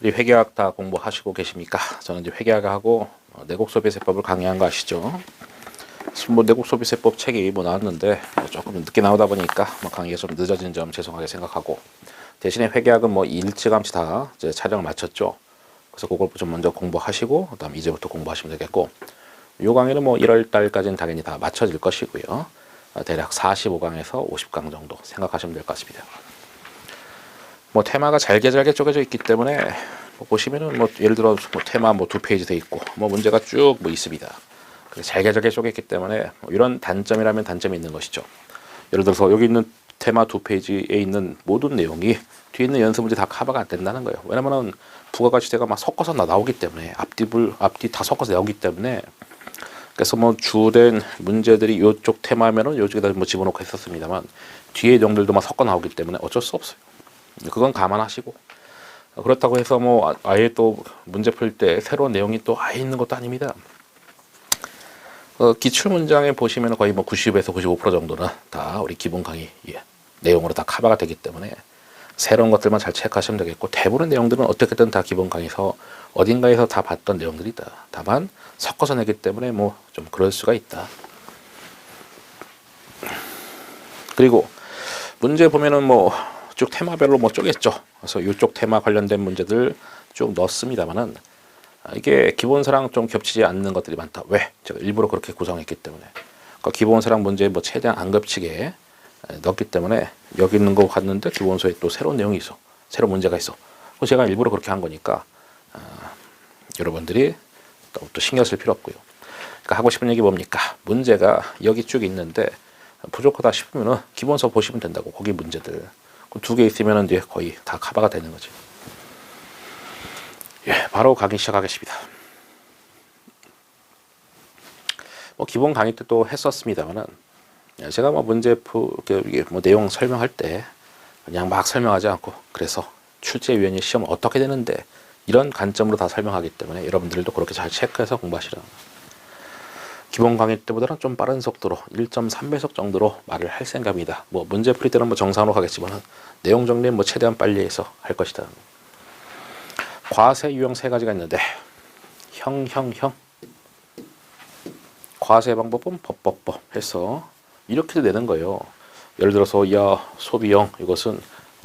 우리 회계학 다 공부하시고 계십니까? 저는 이제 회계학하고 내곡소비세법을 강의한 거 아시죠? 뭐 내곡소비세법 책이 뭐 나왔는데 조금 늦게 나오다 보니까 뭐 강의가 좀 늦어진 점 죄송하게 생각하고, 대신에 회계학은 뭐 일찌감치 다 이제 촬영을 마쳤죠. 그래서 그걸 좀 먼저 공부하시고 그다음 이제부터 공부하시면 되겠고, 요 강의는 뭐 1월 달까지는 당연히 다 마쳐질 것이고요. 대략 45강에서 50강 정도 생각하시면 될 것 같습니다. 뭐 테마가 잘게 쪼개져 있기 때문에 뭐 보시면은 뭐 예를 들어 뭐 테마 뭐 2페이지 돼 있고 뭐 문제가 쭉 뭐 있습니다. 잘게 쪼개 있기 때문에 뭐 이런 단점이라면 단점이 있는 것이죠. 예를 들어서 여기 있는 테마 2페이지에 있는 모든 내용이 뒤에 있는 연습 문제 다 커버가 안 된다는 거예요. 왜냐면은 부가가치세가 막 섞어서 나오기 때문에 앞뒤 다 섞어서 나오기 때문에, 그래서 뭐 주된 문제들이 요쪽 테마면은 요쪽에다 뭐 집어넣고 했었습니다만 뒤에 내용들도 막 섞어 나오기 때문에 어쩔 수 없어요. 그건 감안하시고, 그렇다고 해서 뭐 아예 또 문제 풀 때 새로운 내용이 또 아예 있는 것도 아닙니다. 기출 문장에 보시면 거의 뭐 90에서 95% 정도는 다 우리 기본 강의 내용으로 다 커버가 되기 때문에 새로운 것들만 잘 체크하시면 되겠고, 대부분 내용들은 어떻게든 다 기본 강의에서 어딘가에서 다 봤던 내용들이다. 다만 섞어서 내기 때문에 뭐 좀 그럴 수가 있다. 그리고 문제 보면은 뭐 쭉 테마별로 뭐 쪼갰죠. 그래서 이쪽 테마 관련된 문제들 쭉 넣었습니다만은 이게 기본서랑 좀 겹치지 않는 것들이 많다. 왜? 제가 일부러 그렇게 구성했기 때문에. 그러니까 기본서랑 문제 뭐 최대한 안 겹치게 넣었기 때문에 여기 있는 거 봤는데 기본서에 또 새로운 내용이 있어. 새로운 문제가 있어. 제가 일부러 그렇게 한 거니까 여러분들이 또 신경 쓸 필요 없고요. 그러니까 하고 싶은 얘기 뭡니까? 문제가 여기 쭉 있는데 부족하다 싶으면은 기본서 보시면 된다고. 거기 문제들. 2개 있으면 이제 거의 다 커버가 되는 거죠. 바로 강의 시작하겠습니다. 뭐 기본 강의 때도 했었습니다만은 제가 뭐 뭐 내용 설명할 때 그냥 막 설명하지 않고, 그래서 출제위원회 시험은 어떻게 되는데 이런 관점으로 다 설명하기 때문에 여러분들도 그렇게 잘 체크해서 공부하시라. 기본 강의 때보다는 좀 빠른 속도로 1.3배속 정도로 말을 할 생각입니다. 뭐 문제 풀이 때는 뭐 정상으로 가겠지만 내용 정리는 뭐 최대한 빨리 해서 할 것이다. 과세 유형 3가지가 있는데 형 과세 방법은 법 해서 이렇게 되는 거예요. 예를 들어서 소비형 이것은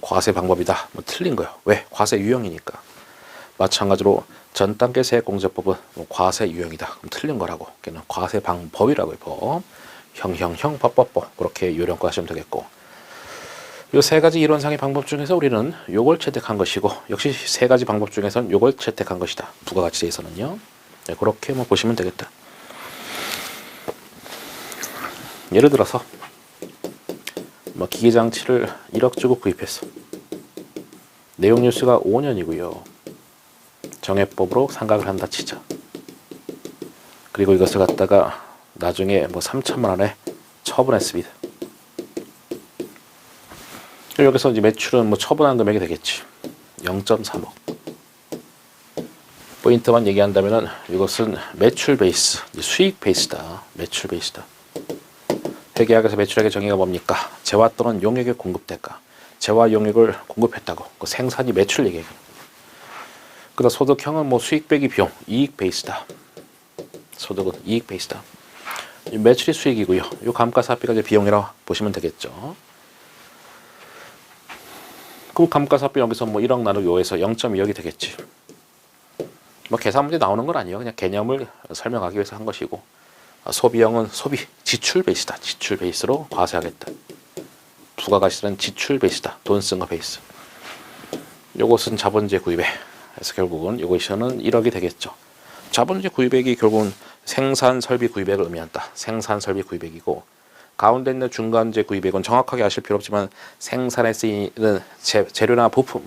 과세 방법이다. 뭐 틀린 거예요. 왜? 과세 유형이니까. 마찬가지로 전 단계 세액공제법은 과세 유형이다. 그럼 틀린 거라고. 걔는 과세 방법이라고 해요. 법. 형 법. 그렇게 요령과 하시면 되겠고. 이 3가지 이론상의 방법 중에서 우리는 요걸 채택한 것이고, 역시 3가지 방법 중에서는 요걸 채택한 것이다. 부가가치세에서는요. 그렇게 뭐 보시면 되겠다. 예를 들어서 뭐 기계장치를 1억 주고 구입했어. 내용 뉴스가 5년이고요. 정액법으로 상각을 한다 치자. 그리고 이것을 갖다가 나중에 뭐 3천만 원에 처분했습니다. 여기서 이제 매출은 뭐 처분한 금액이 되겠지. 0.3억. 포인트만 얘기한다면은 이것은 매출 베이스, 수익 베이스다. 매출 베이스다. 회계학에서 매출액의 정의가 뭡니까? 재화 또는 용액의 공급 대가. 재화 용액을 공급했다고. 그 생산이 매출 얘기예요. 그다음 소득형은 뭐 수익 빼기 비용, 이익 베이스다. 소득은 이익 베이스다. 매출이 수익이고요. 이 감가상각비가 이제 비용이라고 보시면 되겠죠. 그럼 감가상각비 여기서 뭐 1억 나누기 5에서 0.2억이 되겠지. 뭐 계산 문제 나오는 건 아니에요. 그냥 개념을 설명하기 위해서 한 것이고, 소비형은 소비, 지출 베이스다. 지출 베이스로 과세하겠다. 부가가치세는 지출 베이스다. 돈 쓴 거 베이스. 요것은 자본재 구입액. 그래서 결국은 이것은 1억이 되겠죠. 자본재 구입액이 결국은 생산 설비 구입액을 의미한다. 생산 설비 구입액이고, 가운데 있는 중간재 구입액은 정확하게 아실 필요 없지만 생산에 쓰이는 재료나 부품,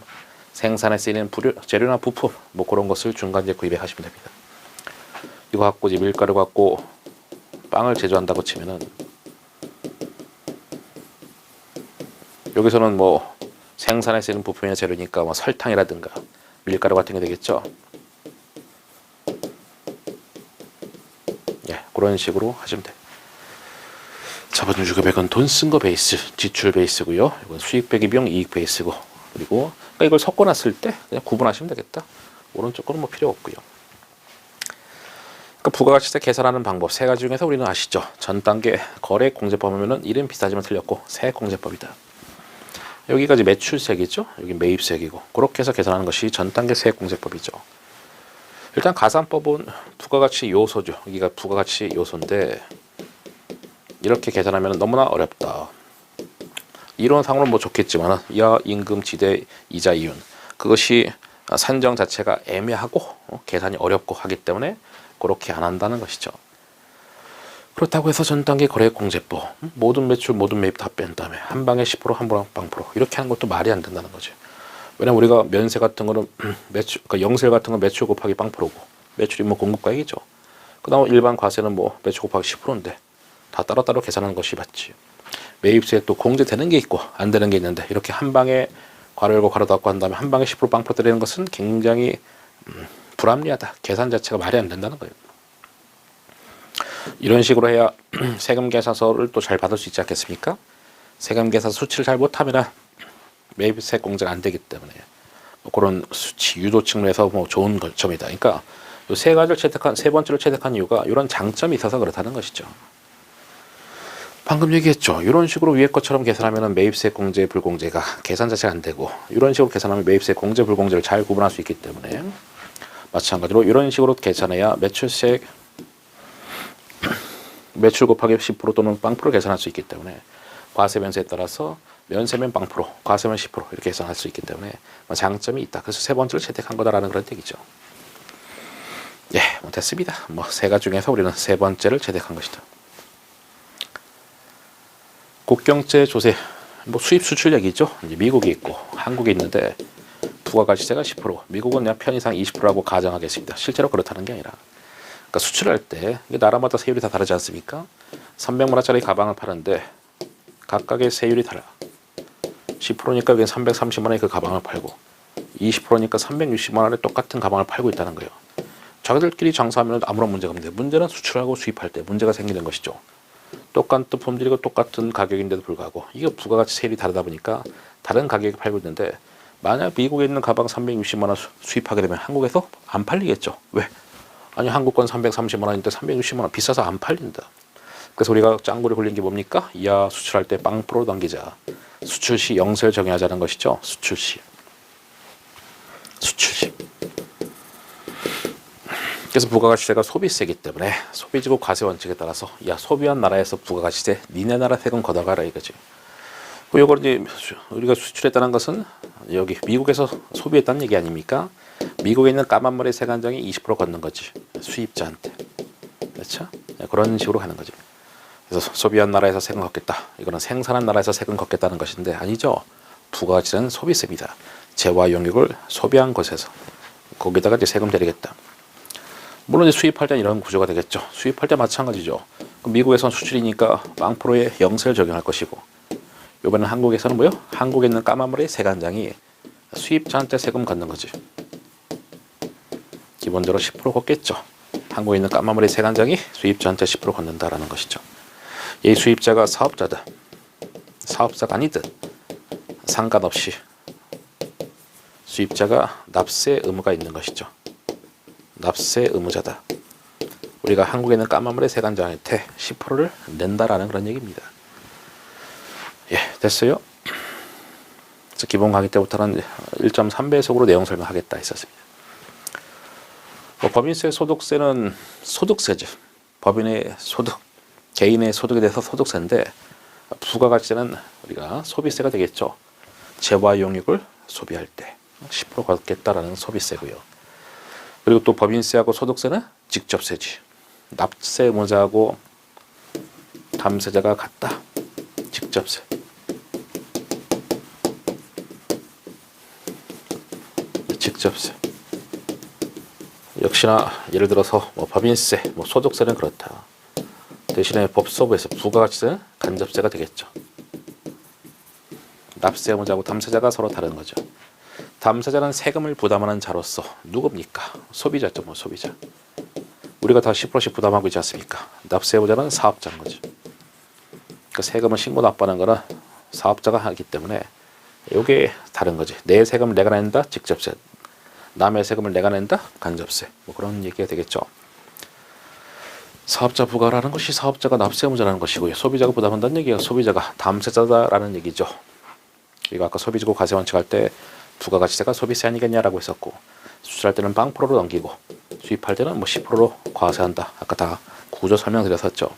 생산에 쓰이는 재료나 부품 뭐 그런 것을 중간재 구입액 하시면 됩니다. 이거 갖고 이제 밀가루 갖고 빵을 제조한다고 치면은 여기서는 뭐 생산에 쓰이는 부품이나 재료니까 뭐 설탕이라든가 밀가루 같은 게 되겠죠. 그런 식으로 하시면 돼. 자본주의 금액은 돈 쓴 거 베이스, 지출 베이스고요. 이건 수익 빼기 비용, 이익 베이스고, 그리고 그러니까 이걸 섞어놨을 때 그냥 구분하시면 되겠다. 오른쪽 거는 뭐 필요 없고요. 그러니까 부가가치세 계산하는 방법 세 가지 중에서 우리는 아시죠? 전 단계 거래액공제법 하면은 이름 비슷하지만 틀렸고 세액공제법이다. 여기까지 매출세액이죠. 여기 매입세액이고 그렇게 해서 계산하는 것이 전 단계 세액공제법이죠. 일단 가산법은 부가가치 요소죠. 여기가 부가가치 요소인데 이렇게 계산하면 너무나 어렵다. 이론상으로는 뭐 좋겠지만 이하 임금 지대 이자 이윤 그것이 산정 자체가 애매하고 계산이 어렵고 하기 때문에 그렇게 안 한다는 것이죠. 그렇다고 해서 전 단계 거래액공제법 모든 매출 모든 매입 다 뺀 다음에 한 방에 10% 한 방에 0% 이렇게 하는 것도 말이 안 된다는 거죠. 왜냐면 우리가 면세 같은 거는 매출 그러니까 영세 같은 건 매출 곱하기 0%고 매출이 뭐 공급가액이죠. 그다음 일반 과세는 뭐 매출 곱하기 10%인데 다 따로따로 계산하는 것이 맞지. 매입세액도 공제되는 게 있고 안 되는 게 있는데 이렇게 한 방에 괄호 열고 괄호 닫고 한 다음에 한 방에 10% 0% 때리는 것은 굉장히 불합리하다. 계산 자체가 말이 안 된다는 거예요. 이런 식으로 해야 세금 계산서를 또 잘 받을 수 있지 않겠습니까? 세금 계산 수치를 잘 못하면 매입세 공제가 안 되기 때문에 뭐 그런 수치 유도 측면에서 뭐 좋은 점이다. 그러니까 이 세 가지를 채택한 세 번째를 채택한 이유가 이런 장점이 있어서 그렇다는 것이죠. 방금 얘기했죠. 이런 식으로 위에 것처럼 계산하면 매입세 공제 불공제가 계산 자체가 안 되고 이런 식으로 계산하면 매입세 공제 불공제를 잘 구분할 수 있기 때문에 마찬가지로 이런 식으로 계산해야 매출세액 매출 곱하기 10% 또는 0% 계산할 수 있기 때문에 과세 면세에 따라서 면세면 0% 과세면 10% 이렇게 계산할 수 있기 때문에 장점이 있다. 그래서 세 번째를 채택한 거다라는 그런 얘기죠. 예, 뭐 됐습니다. 뭐 세 가지 중에서 우리는 세 번째를 채택한 것이다. 국경제 조세, 뭐 수입 수출 얘기죠. 이제 미국이 있고 한국이 있는데 부가가치세가 10%, 미국은 그냥 편의상 20%라고 가정하겠습니다. 실제로 그렇다는 게 아니라, 그러니까 수출할 때 이게 나라마다 세율이 다 다르지 않습니까? 300만 원짜리 가방을 파는데 각각의 세율이 달라. 10%니까 여기 330만 원에 그 가방을 팔고 20%니까 360만 원에 똑같은 가방을 팔고 있다는 거예요. 자기들끼리 장사하면 아무런 문제가 없는데 문제는 수출하고 수입할 때 문제가 생기는 것이죠. 똑같은 품질이고 똑같은 가격인데도 불구하고 이게 부가가치 세율이 다르다 보니까 다른 가격에 팔고 있는데 만약 미국에 있는 가방 360만 원 수입하게 되면 한국에서 안 팔리겠죠. 왜? 아니 한국 건 330만 원인데 360만 원 비싸서 안 팔린다. 그래서 우리가 짱구리 굴린 게 뭡니까? 이하 수출할 때 0% 남기자. 수출 시 영세를 적용하자는 것이죠. 수출 시. 그래서 부가가치세가 소비세이기 때문에 소비지구 과세 원칙에 따라서 야 소비한 나라에서 부가가치세 니네 나라 세금 걷어가라 이거지. 이걸 이제 우리가 수출했다는 것은 여기 미국에서 소비했다는 얘기 아닙니까? 미국에 있는 까만 머리 세관장이 20% 걷는 거지 수입자한테. 그렇죠? 그런 식으로 가는 거지. 그래서 소비한 나라에서 세금 걷겠다. 이거는 생산한 나라에서 세금 걷겠다는 것인데 아니죠. 부가가치세는 소비세입니다. 재화 용익을 소비한 것에서 거기다가 이제 세금 때리겠다. 물론 이제 수입할 때는 이런 구조가 되겠죠. 수입할 때 마찬가지죠. 미국에선 수출이니까 0%의 영세를 적용할 것이고 이번엔 한국에서는 뭐요? 한국에 있는 까만머리 세관장이 수입자한테 세금 걷는 거지. 기본적으로 10% 걷겠죠. 한국에 있는 까만머리 세관장이 수입자한테 10% 걷는다라는 것이죠. 이 수입자가 사업자든 사업자가 아니든 상관없이 수입자가 납세 의무가 있는 것이죠. 납세 의무자다. 우리가 한국에 있는 까만머리 세관장한테 10%를 낸다라는 그런 얘기입니다. 예, 됐어요? 그래서 기본 강의 때부터는 1.3배속으로 내용 설명하겠다 했었습니다. 법인세, 소득세는 소득세죠. 법인의 소득, 개인의 소득에 대해서 소득세인데 부가가치세는 우리가 소비세가 되겠죠. 재화용익을 소비할 때 10% 걷겠다라는 소비세고요. 그리고 또 법인세하고 소득세는 직접세지. 납세 의무자하고 담세자가 같다. 직접세. 직접세. 역시나 예를 들어서 뭐 법인세, 뭐 소득세는 그렇다. 대신에 법소부에서 부가가치세는 간접세가 되겠죠. 납세 의무자하고 담세자가 서로 다른 거죠. 담세자는 세금을 부담하는 자로서 누굽니까? 소비자죠, 뭐 소비자. 우리가 다 10%씩 부담하고 있지 않습니까? 납세 의무자는 사업자인 거죠. 그러니까 세금을 신고 납부하는 거는 사업자가 하기 때문에 요게 다른 거지. 내 세금을 내가 낸다 직접세, 남의 세금을 내가 낸다 간접세, 뭐 그런 얘기가 되겠죠. 사업자 부가라는 것이 사업자가 납세 의무자라는 것이고요. 소비자가 부담한다는 얘기가 소비자가 담세자다라는 얘기죠. 이거 아까 소비지구 과세 원칙 할 때 부가가치세가 소비세 아니겠냐라고 했었고, 수출할 때는 0%로 넘기고 수입할 때는 뭐 10%로 과세한다. 아까 다 구조 설명드렸었죠.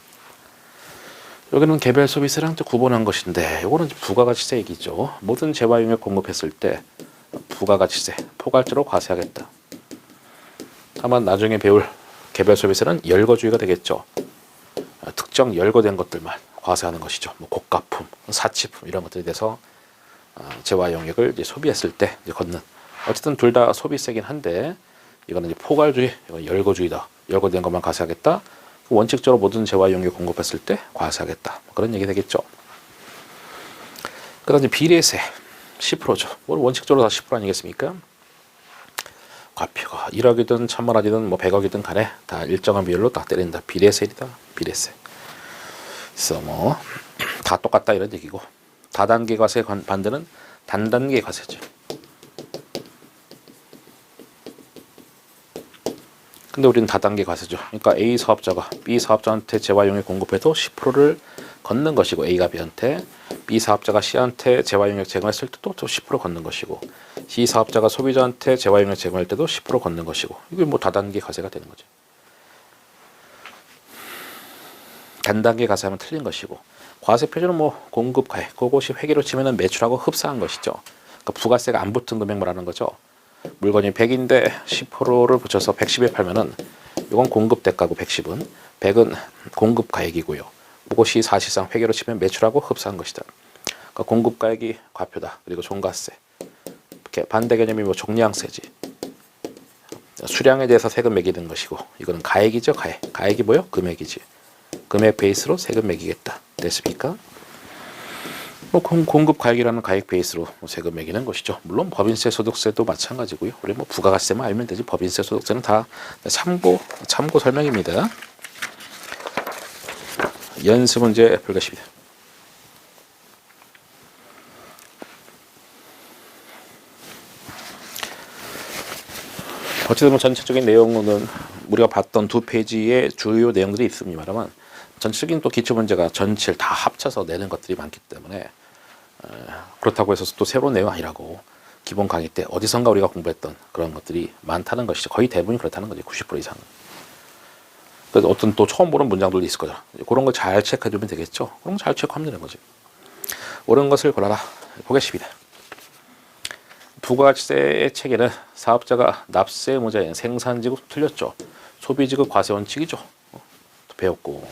여기는 개별 소비세랑 또 구분한 것인데, 요거는 부가가치세 얘기죠. 모든 재화 용역 공급했을 때 부가가치세 포괄적으로 과세하겠다. 다만 나중에 배울 개별 소비세는 열거주의가 되겠죠. 특정 열거된 것들만 과세하는 것이죠. 뭐 고가품, 사치품 이런 것들에 대해서 재화 용역을 이제 소비했을 때 이제 걷는. 어쨌든 둘 다 소비세긴 한데, 이거는 이제 포괄주의, 이건 열거주의다. 열거된 것만 과세하겠다. 원칙적으로 모든 재화 용역 공급했을 때 과세하겠다. 그런 얘기 되겠죠. 그다음 이제 비례세 10%죠. 원칙적으로 다 10% 아니겠습니까? 과표가 1억이든 1000만원이든 뭐 100억이든 간에 다 일정한 비율로 다 때린다. 비례세이다. 비례세. 그래서 뭐 다 똑같다 이런 얘기고, 다단계 과세 반대는 단단계 과세죠. 근데 우리는 다단계 과세죠. 그러니까 A 사업자가 B 사업자한테 재화용역 공급해도 10%를 걷는 것이고, A가 B한테, B 사업자가 C한테 재화용역 제공했을 때도 또 10% 걷는 것이고, C 사업자가 소비자한테 재화용역 제공할 때도 10% 걷는 것이고, 이게 뭐 다단계 과세가 되는 거죠. 단단계 과세하면 틀린 것이고, 과세 표준은 뭐 공급가액, 그것이 회계로 치면은 매출하고 흡사한 것이죠. 그러니까 부가세가 안 붙은 금액 말하는 거죠. 물건이 100인데 10%를 붙여서 110에 팔면은 이건 공급 대가고 110은 100은 공급 가액이고요. 그것이 사실상 회계로 치면 매출하고 흡사한 것이다. 그러니까 공급 가액이 과표다. 그리고 종가세. 이렇게 반대 개념이 뭐 종량세지. 수량에 대해서 세금 매기는 것이고, 이거는 가액이죠. 가액. 가액이 뭐요? 금액이지. 금액 베이스로 세금 매기겠다. 됐습니까? 뭐 공급 가액이라는 가액 베이스로 세금 매기는 것이죠. 물론 법인세, 소득세도 마찬가지고요. 우리 뭐 부가가세만 알면 되지, 법인세, 소득세는 다 참고 설명입니다. 연습 문제 보겠습니다. 어쨌든 뭐 전체적인 내용은 우리가 봤던 두 페이지의 주요 내용들이 있습니다만, 전체적인 또 기출 문제가 전체를 다 합쳐서 내는 것들이 많기 때문에, 그렇다고 해서 또 새로운 내용 아니라고, 기본 강의 때 어디선가 우리가 공부했던 그런 것들이 많다는 것이죠. 거의 대부분이 그렇다는 거지. 90% 이상은. 그래서 어떤 또 처음 보는 문장들도 있을 거죠. 그런 걸 잘 체크해두면 되겠죠. 그런 거 잘 체크하면 되는 거지. 옳은 것을 골라라. 보겠습니다. 부가가치세의 체계는 사업자가 납세 의무자인 생산지급 틀렸죠. 소비지급 과세 원칙이죠. 배웠고,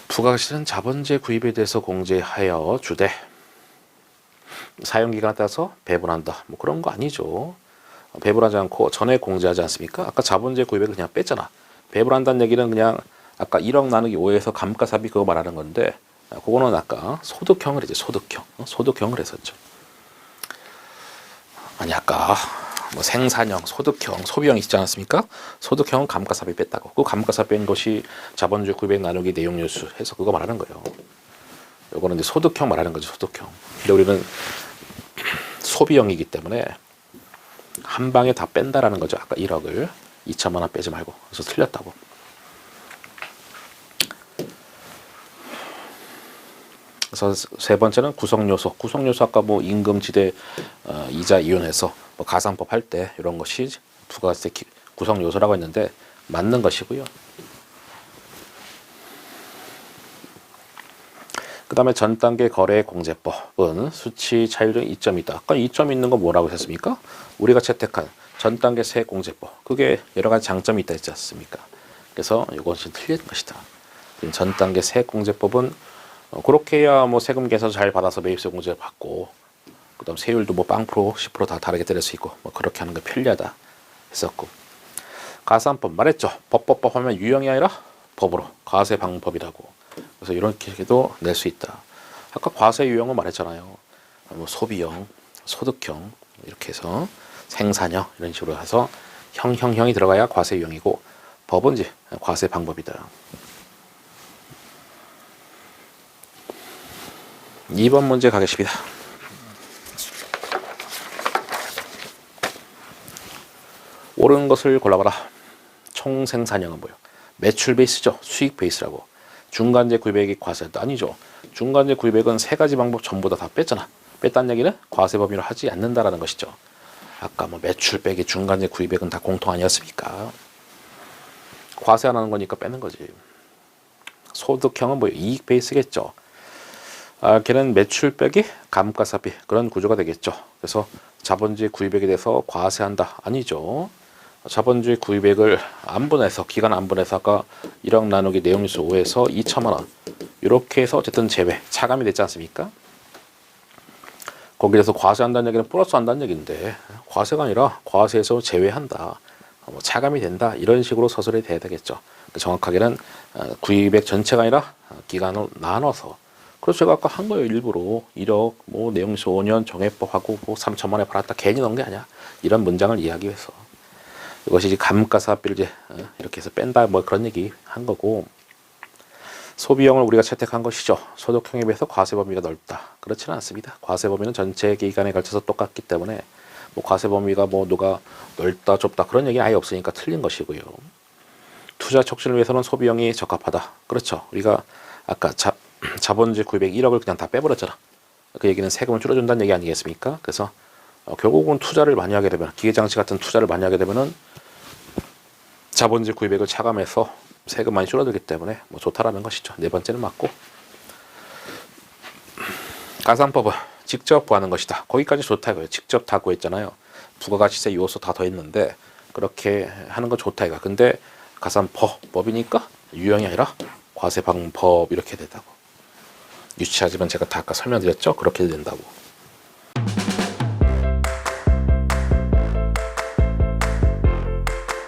부가가치세는 자본재 구입에 대해서 공제하여 주되 사용기간에 따라서 배분한다. 뭐 그런 거 아니죠. 배분하지 않고 전에 공제하지 않습니까? 아까 자본재 구입에 그냥 뺐잖아. 배분한다는 얘기는 그냥 아까 1억 나누기 5에서 감가삽입 그거 말하는 건데, 그거는 아까 소득형을 이제 소득형을 했었죠. 아니 아까 뭐 생산형, 소득형, 소비형 있지 않았습니까? 소득형은 감가삽입 뺐다고. 그 감가삽입 뺀 것이 자본주의 구입액 나누기 내용연수 해서 그거 말하는 거예요. 요거는 이제 소득형 말하는 거죠. 소득형. 근데 우리는 소비형이기 때문에 한 방에 다 뺀다라는 거죠. 아까 1억을 2천만 원 빼지 말고. 그래서 틀렸다고. 그래서 세 번째는 구성요소. 구성요소 아까 뭐 임금, 지대, 이자 이윤해서 뭐 가산법 할 때 이런 것이 부가세 구성요소라고 했는데 맞는 것이고요. 그 다음에 전단계 거래 공제법은 수치 차율 중 이점이 있다. 아까 이점 있는 거 뭐라고 했습니까? 우리가 채택한 전단계 세공제법. 그게 여러 가지 장점이 있다 했지 않습니까? 그래서 이것이 틀린 것이다. 전단계 세공제법은 그렇게 해야 뭐 세금 계산 잘 받아서 매입세 공제를 받고, 그다음 세율도 뭐 0% 10% 다 다르게 때릴 수 있고, 뭐 그렇게 하는 게 편리하다 했었고, 가산법 말했죠. 법법 하면 유형이 아니라 법으로 과세 방법이라고. 그래서 이렇게도 낼 수 있다. 아까 과세 유형은 말했잖아요. 뭐 소비형, 소득형 이렇게 해서 생산형 이런 식으로 해서 형이 들어가야 과세 유형이고, 법은 이제 과세 방법이다. 2번 문제 가겠습니다. 옳은 것을 골라봐라. 총 생산량은 뭐예요? 매출 베이스죠. 수익 베이스라고. 중간재 구입액이 과세도 아니죠. 중간재 구입액은 세 가지 방법 전부 다 뺐잖아. 뺐다는 얘기는 과세 범위로 하지 않는다라는 것이죠. 아까 뭐 매출 빼기 중간재 구입액은 다 공통 아니었습니까? 과세 안 하는 거니까 빼는 거지. 소득형은 뭐예요? 이익 베이스겠죠. 걔는 매출 빼기 감가사비 그런 구조가 되겠죠. 그래서 자본주의 구입액에 대해서 과세한다 아니죠. 자본주의 구입액을 안분해서 기간 안분해서 아까 1억 나누기 내용일수 5에서 2천만 원 이렇게 해서 어쨌든 제외 차감이 됐지 않습니까? 거기에서 과세한다는 얘기는 플러스 한다는 얘기인데 과세가 아니라 과세에서 제외한다, 차감이 된다 이런 식으로 서술이 돼야 되겠죠. 정확하게는 구입액 전체가 아니라 기간을 나눠서. 그래서 제가 아까 한 거예요. 일부러 1억 뭐 내용일수 5년 정해법하고 뭐 3천만 원에 팔았다 괜히 넣은 게 아니야. 이런 문장을 이해하기 위해서. 이것이 이제 감가사비를 이제 이렇게 해서 뺀다 뭐 그런 얘기 한 거고, 소비형을 우리가 채택한 것이죠. 소득형에 비해서 과세 범위가 넓다. 그렇지는 않습니다. 과세 범위는 전체 기간에 걸쳐서 똑같기 때문에 뭐 과세 범위가 뭐 누가 넓다 좁다 그런 얘기 아예 없으니까 틀린 것이고요. 투자 촉진을 위해서는 소비형이 적합하다. 그렇죠. 우리가 아까 자본주의 구입액 1억을 그냥 다 빼버렸잖아. 그 얘기는 세금을 줄여준다는 얘기 아니겠습니까? 그래서 결국은 투자를 많이 하게 되면, 기계장치 같은 투자를 많이 하게 되면은 자본주의 구입액을 차감해서 세금 많이 줄어들기 때문에 뭐 좋다라는 것이죠. 네 번째는 맞고, 가산법은 직접 구하는 것이다. 거기까지 좋다 이거예요. 직접 다 구했잖아요. 부가가치세 요소 다 더했는데 그렇게 하는 건 좋다 이거. 근데 가산법이니까 유형이 아니라 과세 방법 이렇게 된다고. 유치하지만 제가 다 아까 설명드렸죠. 그렇게 된다고.